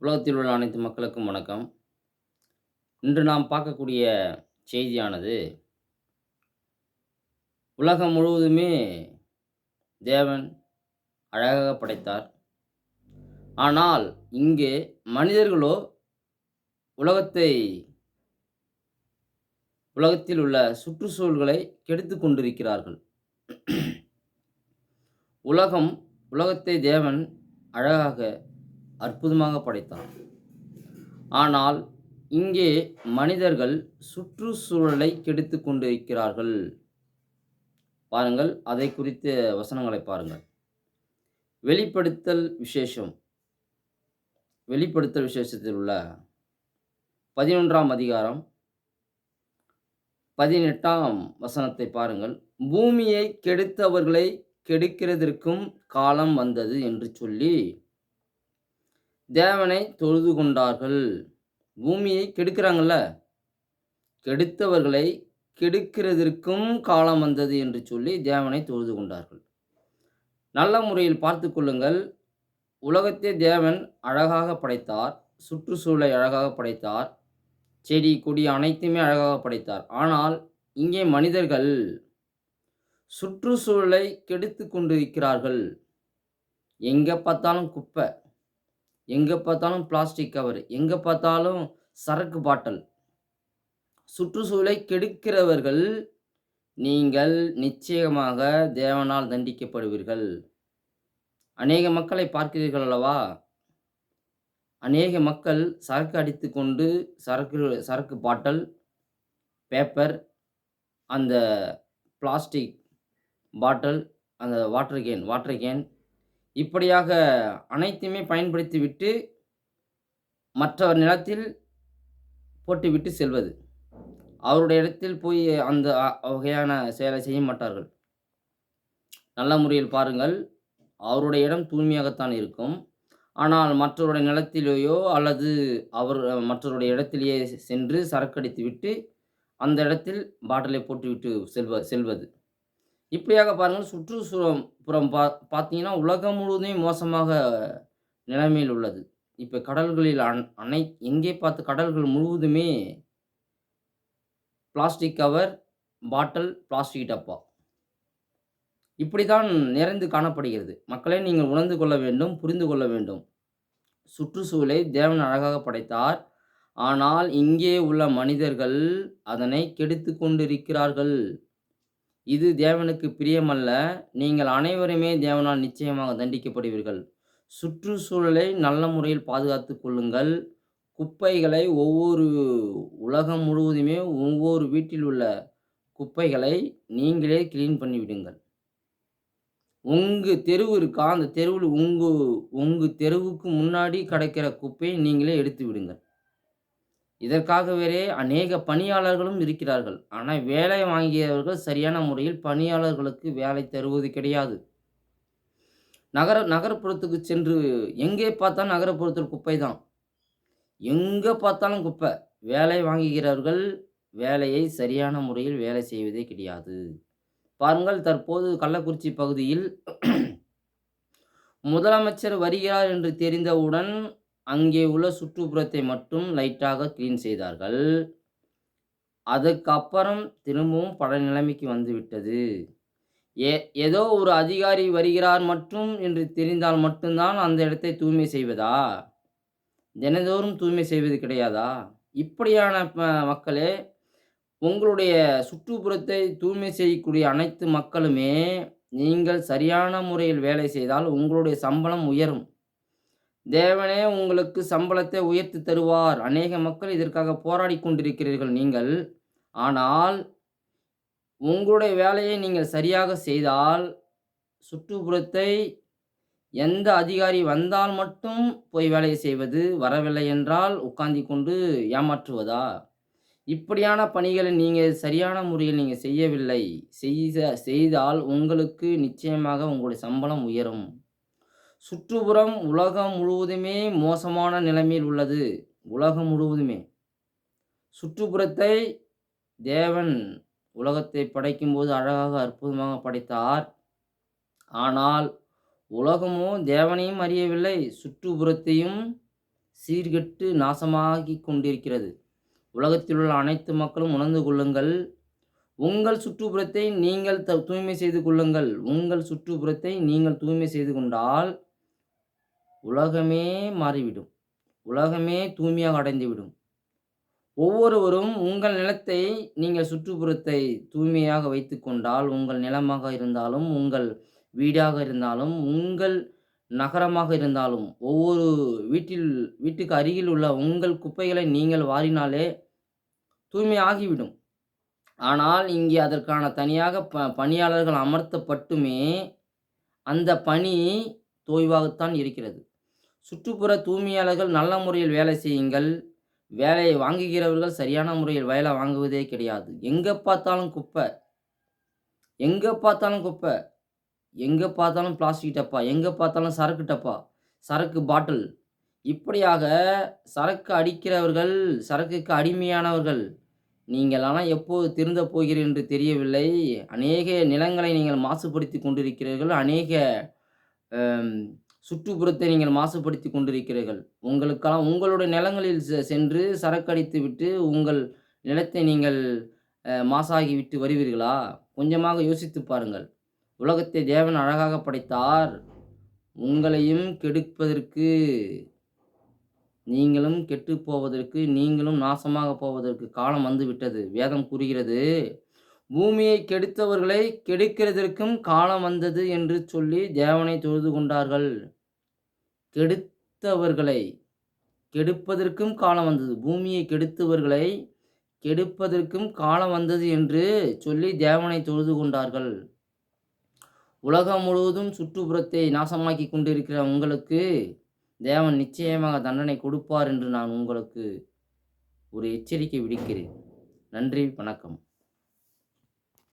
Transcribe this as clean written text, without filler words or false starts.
உலகத்தில் உள்ள அனைத்து மக்களுக்கும் வணக்கம். இன்று நாம் பார்க்கக்கூடிய செய்தியானது, உலகம் முழுவதுமே தேவன் அழகாக படைத்தார். ஆனால் இங்கே மனிதர்களோ உலகத்தை உலகத்தில் உள்ள சுற்றுச்சூழல்களை கெடுத்துக் கொண்டிருக்கிறார்கள். உலகம் உலகத்தை தேவன் அழகாக, அற்புதமாக படைத்தார். ஆனால் இங்கே மனிதர்கள் சுற்றுச்சூழலை கெடுத்துக் கொண்டிருக்கிறார்கள். பாருங்கள், அதை குறித்த வசனங்களை பாருங்கள். வெளிப்படுத்தல் விசேஷம் வெளிப்படுத்தல் விசேஷத்தில் உள்ள 11ஆம் அதிகாரம் 18ஆம் வசனத்தை பாருங்கள். பூமியை கெடுத்தவர்களை கெடுக்கிறதற்கும் காலம் வந்தது என்று சொல்லி தேவனை தொழுது கொண்டார்கள். பூமியை கெடுக்கிறாங்கல்ல, கெடுத்தவர்களை கெடுக்கிறதற்கும் காலம் வந்தது என்று சொல்லி தேவனை தொழுது கொண்டார்கள். நல்ல முறையில் பார்த்து கொள்ளுங்கள். உலகத்தை தேவன் அழகாக படைத்தார். சுற்றுச்சூழலை அழகாக படைத்தார். செடி கொடி அனைத்துமே அழகாக படைத்தார். ஆனால் இங்கே மனிதர்கள் சுற்றுச்சூழலை கெடுத்து கொண்டிருக்கிறார்கள். எங்கே பார்த்தாலும் குப்பை, எங்கே பார்த்தாலும் பிளாஸ்டிக் கவர், எங்கே பார்த்தாலும் சரக்கு பாட்டல். சுற்றுச்சூழலை கெடுக்கிறவர்கள் நீங்கள் நிச்சயமாக தேவனால் தண்டிக்கப்படுவீர்கள். அநேக மக்களை பார்க்கிறீர்கள் அல்லவா? அநேக மக்கள் சரக்கு அடித்துக்கொண்டு சரக்கு பாட்டல், பேப்பர், அந்த பிளாஸ்டிக் பாட்டல், அந்த வாட்டர் கேன் இப்படியாக அனைத்தையுமே பயன்படுத்திவிட்டு மற்றவர் நிலத்தில் போட்டுவிட்டு செல்வது. அவருடைய இடத்தில் போய் அந்த வகையான செயலை செய்ய மாட்டார்கள். நல்ல முறையில் பாருங்கள். அவருடைய இடம் தூய்மையாகத்தான் இருக்கும். ஆனால் மற்றவருடைய நிலத்திலேயோ அல்லது மற்றவருடைய இடத்திலேயே சென்று சரக்கடித்துவிட்டு அந்த இடத்தில் பாட்டிலை போட்டுவிட்டு செல்வது. இப்படியாக பாருங்கள். சுற்றுப்புறம் பார்த்தீங்கன்னா உலகம் முழுவதுமே மோசமாக நிலைமையில் உள்ளது. இப்போ கடல்களில் எங்கே பார்த்த கடல்கள் முழுவதுமே பிளாஸ்டிக் கவர், பாட்டில், பிளாஸ்டிக் டப்பா இப்படித்தான் நிறைந்து காணப்படுகிறது. மக்களே, நீங்கள் உணர்ந்து கொள்ள வேண்டும், புரிந்து கொள்ள வேண்டும். சுற்றுச்சூழலை தேவன் அழகாக படைத்தார். ஆனால் இங்கே உள்ள மனிதர்கள் அதனை கெடுத்துக் கொண்டிருக்கிறார்கள். இது தேவனுக்கு பிரியமல்ல. நீங்கள் அனைவருமே தேவனால் நிச்சயமாக தண்டிக்கப்படுவீர்கள். சுற்றுச்சூழலை நல்ல முறையில் பாதுகாத்துக் கொள்ளுங்கள். குப்பைகளை உலகம் முழுவதுமே ஒவ்வொரு வீட்டில் உள்ள குப்பைகளை நீங்களே கிளீன் பண்ணிவிடுங்கள். உங்க தெருவு இருக்கா? அந்த தெருவில் உங்க தெருவுக்கு முன்னாடி கிடைக்கிற குப்பையை நீங்களே எடுத்து விடுங்கள். இதற்காகவே அநேக பணியாளர்களும் இருக்கிறார்கள். ஆனால் வேலை வாங்கியவர்கள் சரியான முறையில் பணியாளர்களுக்கு வேலை தருவது கிடையாது. நகரப்புறத்துக்கு சென்று எங்கே பார்த்தாலும் நகரப்புறத்தில் குப்பை தான். எங்கே பார்த்தாலும் குப்பை. வேலை வாங்குகிறவர்கள் வேலையை சரியான முறையில் வேலை செய்வதே கிடையாது. பாருங்கள், தற்போது கள்ளக்குறிச்சி பகுதியில் முதலமைச்சர் வருகிறார் என்று தெரிந்தவுடன் அங்கே உள்ள சுற்றுப்புறத்தை மட்டும் லைட்டாக கிளீன் செய்தார்கள். அதுக்கப்புறம் திரும்பவும் பழைய நிலைமைக்கு வந்துவிட்டது. ஏதோ ஒரு அதிகாரி வருகிறார் மட்டும் என்று தெரிந்தால் மட்டும்தான் அந்த இடத்தை தூய்மை செய்வதா? தினந்தோறும் தூய்மை செய்வது கிடையாதா? இப்படியான மக்களே, உங்களுடைய சுற்றுப்புறத்தை தூய்மை செய்யக்கூடிய அனைத்து மக்களுமே நீங்கள் சரியான முறையில் வேலை செய்தால் உங்களுடைய சம்பளம் உயரும். தேவனே உங்களுக்கு சம்பளத்தை உயர்த்தி தருவார். அநேக மக்கள் இதற்காக போராடி கொண்டிருக்கிறீர்கள் நீங்கள். ஆனால் உங்களுடைய வேலையை நீங்கள் சரியாக செய்தால் சுற்றுப்புறத்தை எந்த அதிகாரி வந்தால் மட்டும் போய் வேலையை செய்வது, வரவில்லை என்றால் உட்கார்ந்து கொண்டு ஏமாற்றுவதா? இப்படியான பணிகளை நீங்கள் சரியான முறையில் நீங்கள் செய்யவில்லை. செய்தால் உங்களுக்கு நிச்சயமாக உங்களுடைய சம்பளம் உயரும். சுற்றுப்புறம் உலகம் முழுவதுமே மோசமான நிலைமையில் உள்ளது. உலகம் முழுவதுமே சுற்றுப்புறத்தை தேவன் உலகத்தை படைக்கும்போது அழகாக அற்புதமாக படைத்தார். ஆனால் உலகமோ தேவனையும் அறியவில்லை, சுற்றுப்புறத்தையும் சீர்கெட்டு நாசமாகிக் கொண்டிருக்கிறது. உலகத்திலுள்ள அனைத்து மக்களும் உணர்ந்து கொள்ளுங்கள். உங்கள் சுற்றுப்புறத்தை நீங்கள் தூய்மை செய்து கொள்ளுங்கள். உங்கள் சுற்றுப்புறத்தை நீங்கள் தூய்மை செய்து கொண்டால், உலகமே மாறிவிடும். உலகமே தூய்மையாக அடைந்துவிடும். ஒவ்வொருவரும் உங்கள் நிலத்தை நீங்கள் சுற்றுப்புறத்தை தூய்மையாக வைத்துக்கொண்டால், உங்கள் நிலமாக இருந்தாலும், உங்கள் வீடாக இருந்தாலும், உங்கள் நகரமாக இருந்தாலும், ஒவ்வொரு வீட்டுக்கு அருகில் உள்ள உங்கள் குப்பைகளை நீங்கள் வாரினாலே தூய்மை ஆகிவிடும். ஆனால் இங்கே அதற்கான தனியாக பணியாளர்கள் அமர்த்தப்பட்டுமே, அந்த பணி தொய்வாகத்தான் இருக்கிறது. சுற்றுப்புற தூய்மையாளர்கள் நல்ல முறையில் வேலை செய்யுங்கள். வேலையை வாங்குகிறவர்கள் சரியான முறையில் வேலை வாங்குவதே கிடையாது. எங்க பார்த்தாலும் குப்பை. எங்க பார்த்தாலும் குப்பை. எங்க பார்த்தாலும் பிளாஸ்டிக் டப்பா. எங்க பார்த்தாலும் சரக்கு டப்பா, சரக்கு பாட்டில். இப்படியாக சரக்கு அடிக்கிறவர்கள், சரக்குக்கு அடிமையானவர்கள். நீங்களாம் எப்போது திருந்தப் போகிறீர்கள் என்று தெரியவில்லை. அநேக நிலங்களை நீங்கள் மாசுபடுத்திக் கொண்டிருக்கிறீர்கள். அநேக அம் சுற்றுப்புறத்தை நீங்கள் மாசுபடுத்திக் கொண்டிருக்கிறீர்கள். உங்களுக்கெல்லாம் உங்களுடைய நிலங்களில் சென்று சரக்கு அடித்துவிட்டு, உங்கள் நிலத்தை நீங்கள் மாசாகிவிட்டு வருவீர்களா? கொஞ்சமாக யோசித்துப் பாருங்கள். உலகத்தை தேவன் அழகாக படைத்தார். உங்களையும் கெடுப்பதற்கு, நீங்களும் கெட்டுப் போவதற்கு, நீங்களும் நாசமாகப் போவதற்கு காலம் வந்துவிட்டது. வேதம் கூறுகிறது, பூமியை கெடுத்தவர்களை கெடுக்கிறதற்கும் காலம் வந்தது என்று சொல்லி தேவனை தொழுது கொண்டார்கள். கெடுத்தவர்களை கெடுப்பதற்கும் காலம் வந்தது. பூமியை கெடுத்தவர்களை கெடுப்பதற்கும் காலம் வந்தது என்று சொல்லி தேவனை தொழுது கொண்டார்கள். உலகம் முழுவதும் சுற்றுப்புறத்தை நாசமாக்கிக் கொண்டிருக்கிற உங்களுக்கு தேவன் நிச்சயமாக தண்டனை கொடுப்பார் என்று நான் உங்களுக்கு ஒரு எச்சரிக்கை விடுக்கிறேன். நன்றி, வணக்கம்.